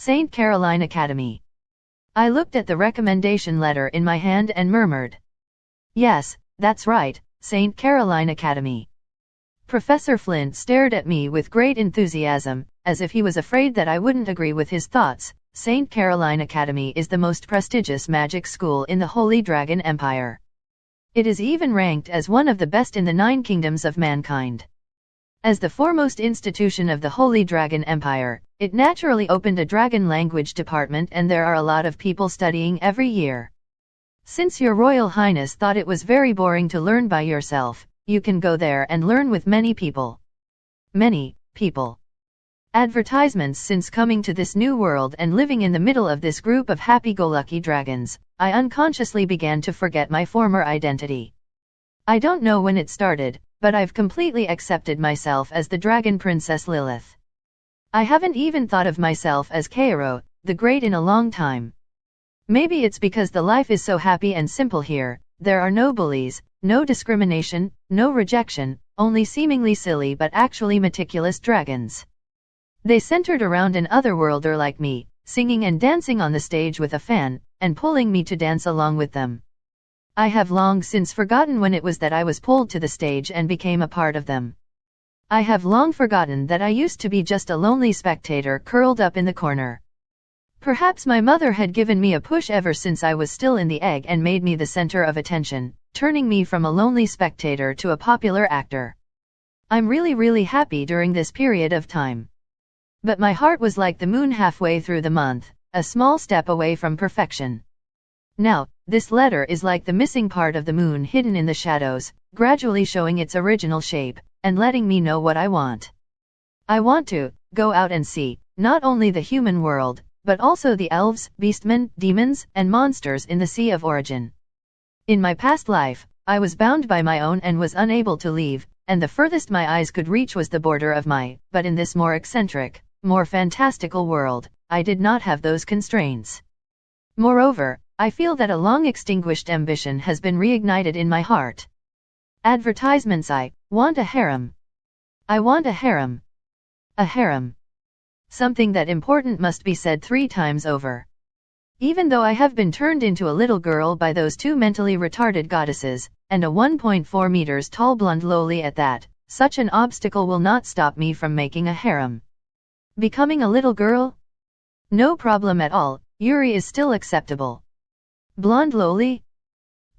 St. Caroline Academy. I looked at the recommendation letter in my hand and murmured. Yes, that's right, St. Caroline Academy. Professor Flint stared at me with great enthusiasm, as if he was afraid that I wouldn't agree with his thoughts. St. Caroline Academy is the most prestigious magic school in the Holy Dragon Empire. It is even ranked as one of the best in the 9 kingdoms of mankind. As the foremost institution of the Holy Dragon Empire, it naturally opened a dragon language department, and there are a lot of people studying every year. Since Your Royal Highness thought it was very boring to learn by yourself, you can go there and learn with many people. Many people. Advertisements. Since coming to this new world and living in the middle of this group of happy-go-lucky dragons, I unconsciously began to forget my former identity. I don't know when it started, but I've completely accepted myself as the Dragon Princess Lilith. I haven't even thought of myself as Kairo, the Great in a long time. Maybe it's because the life is so happy and simple here. There are no bullies, no discrimination, no rejection, only seemingly silly but actually meticulous dragons. They centered around an otherworlder like me, singing and dancing on the stage with a fan, and pulling me to dance along with them. I have long since forgotten when it was that I was pulled to the stage and became a part of them. I have long forgotten that I used to be just a lonely spectator curled up in the corner. Perhaps my mother had given me a push ever since I was still in the egg and made me the center of attention, turning me from a lonely spectator to a popular actor. I'm really happy during this period of time. But my heart was like the moon halfway through the month, a small step away from perfection. Now, this letter is like the missing part of the moon hidden in the shadows, gradually showing its original shape, and letting me know what I want. I want to go out and see, not only the human world, but also the elves, beastmen, demons, and monsters in the Sea of Origin. In my past life, I was bound by my own and was unable to leave, and the furthest my eyes could reach was the border of but in this more eccentric, more fantastical world, I did not have those constraints. Moreover, I feel that a long extinguished ambition has been reignited in my heart. Advertisements. I want a harem. I want a harem. A harem. Something that important must be said 3 times over. Even though I have been turned into a little girl by those 2 mentally retarded goddesses, and a 1.4 meters tall blonde loli at that, such an obstacle will not stop me from making a harem. Becoming a little girl? No problem at all, Yuri is still acceptable. Blonde loli?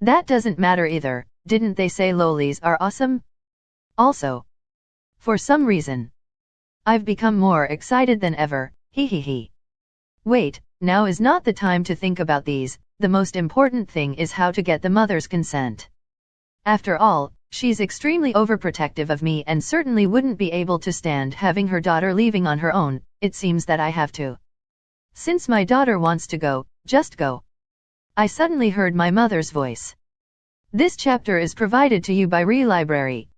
That doesn't matter either, didn't they say lolis are awesome? Also, for some reason, I've become more excited than ever, hehehe. Wait, now is not the time to think about these, the most important thing is how to get the mother's consent. After all, she's extremely overprotective of me and certainly wouldn't be able to stand having her daughter leaving on her own. It seems that I have to. Since my daughter wants to go, just go. I suddenly heard my mother's voice. This chapter is provided to you by Relibrary.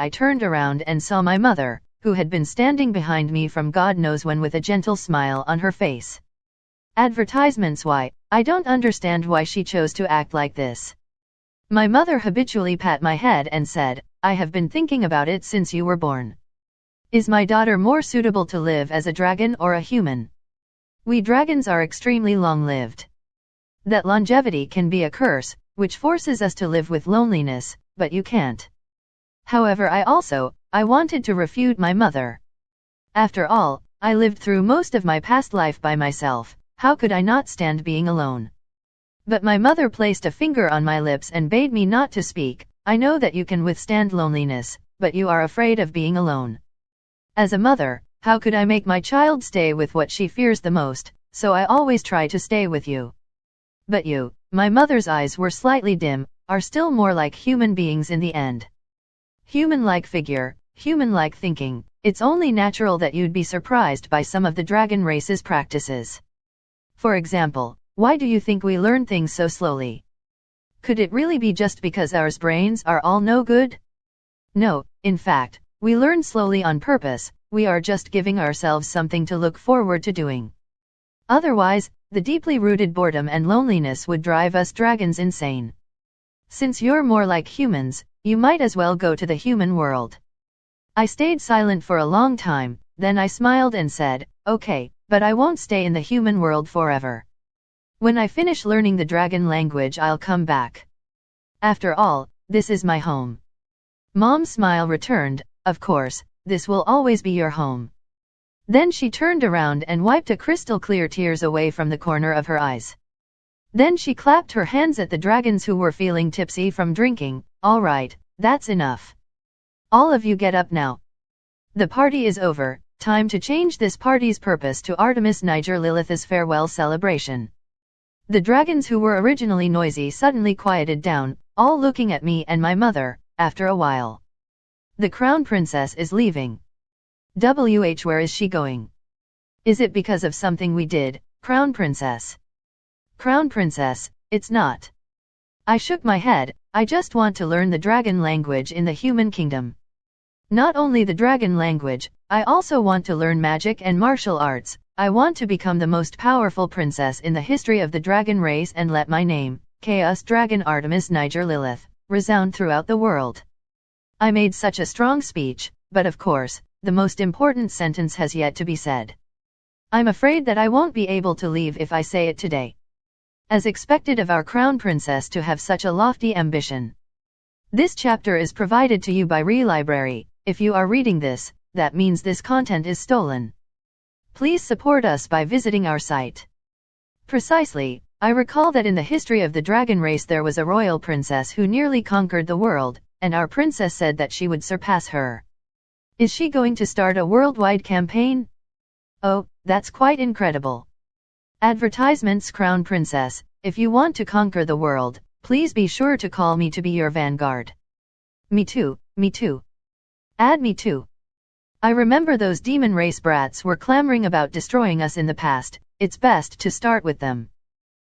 I turned around and saw my mother, who had been standing behind me from God knows when with a gentle smile on her face. Advertisements. Why, I don't understand why she chose to act like this. My mother habitually pat my head and said, I have been thinking about it since you were born. Is my daughter more suitable to live as a dragon or a human? We dragons are extremely long-lived. That longevity can be a curse, which forces us to live with loneliness, but you can't. However, I wanted to refute my mother. After all, I lived through most of my past life by myself, how could I not stand being alone? But my mother placed a finger on my lips and bade me not to speak. I know that you can withstand loneliness, but you are afraid of being alone. As a mother, how could I make my child stay with what she fears the most, so I always try to stay with you. But you, my mother's eyes were slightly dim, are still more like human beings in the end. Human-like figure, human-like thinking, it's only natural that you'd be surprised by some of the dragon race's practices. For example, why do you think we learn things so slowly? Could it really be just because our brains are all no good? No, in fact, we learn slowly on purpose, we are just giving ourselves something to look forward to doing. Otherwise, the deeply rooted boredom and loneliness would drive us dragons insane. Since you're more like humans, you might as well go to the human world. I stayed silent for a long time, Then I smiled and said, okay, but I won't stay in the human world forever. When I finish learning the dragon language I'll come back. After all, this is my home. Mom's smile returned, of course, this will always be your home. Then she turned around and wiped a crystal clear tears away from the corner of her eyes. Then she clapped her hands at the dragons who were feeling tipsy from drinking. All right, that's enough. All of you get up now. The party is over, time to change this party's purpose to Artemis Niger Lilith's farewell celebration. The dragons who were originally noisy suddenly quieted down, all looking at me and my mother, after a while. The crown princess is leaving. Where is she going? Is it because of something we did, crown princess? Crown princess, it's not. I shook my head, I just want to learn the dragon language in the human kingdom. Not only the dragon language, I also want to learn magic and martial arts. I want to become the most powerful princess in the history of the dragon race and let my name, Chaos Dragon Artemis Niger Lilith, resound throughout the world. I made such a strong speech, but of course, the most important sentence has yet to be said. I'm afraid that I won't be able to leave if I say it today. As expected of our crown princess to have such a lofty ambition. This chapter is provided to you by Relibrary. If you are reading this, that means this content is stolen. Please support us by visiting our site. Precisely, I recall that in the history of the dragon race there was a royal princess who nearly conquered the world, and our princess said that she would surpass her. Is she going to start a worldwide campaign? Oh, that's quite incredible. Advertisements. Crown Princess, if you want to conquer the world, please be sure to call me to be your vanguard. Me too, me too. Add me too. I remember those demon race brats were clamoring about destroying us in the past, it's best to start with them.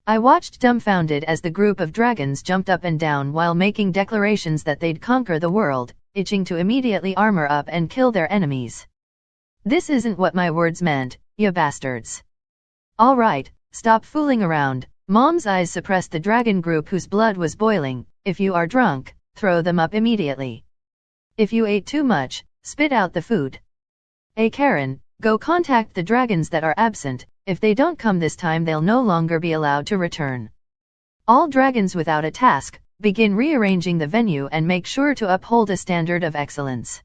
I watched dumbfounded as the group of dragons jumped up and down while making declarations that they'd conquer the world, itching to immediately armor up and kill their enemies. This isn't what my words meant, you bastards. All right, stop fooling around. Mom's eyes suppressed the dragon group whose blood was boiling. If you are drunk, throw them up immediately. If you ate too much, spit out the food. Hey Karen, go contact the dragons that are absent. If they don't come this time they'll no longer be allowed to return. All dragons without a task, begin rearranging the venue and make sure to uphold a standard of excellence.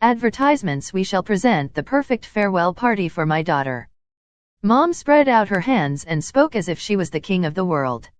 Advertisements. We shall present the perfect farewell party for my daughter. Mom spread out her hands and spoke as if she was the king of the world.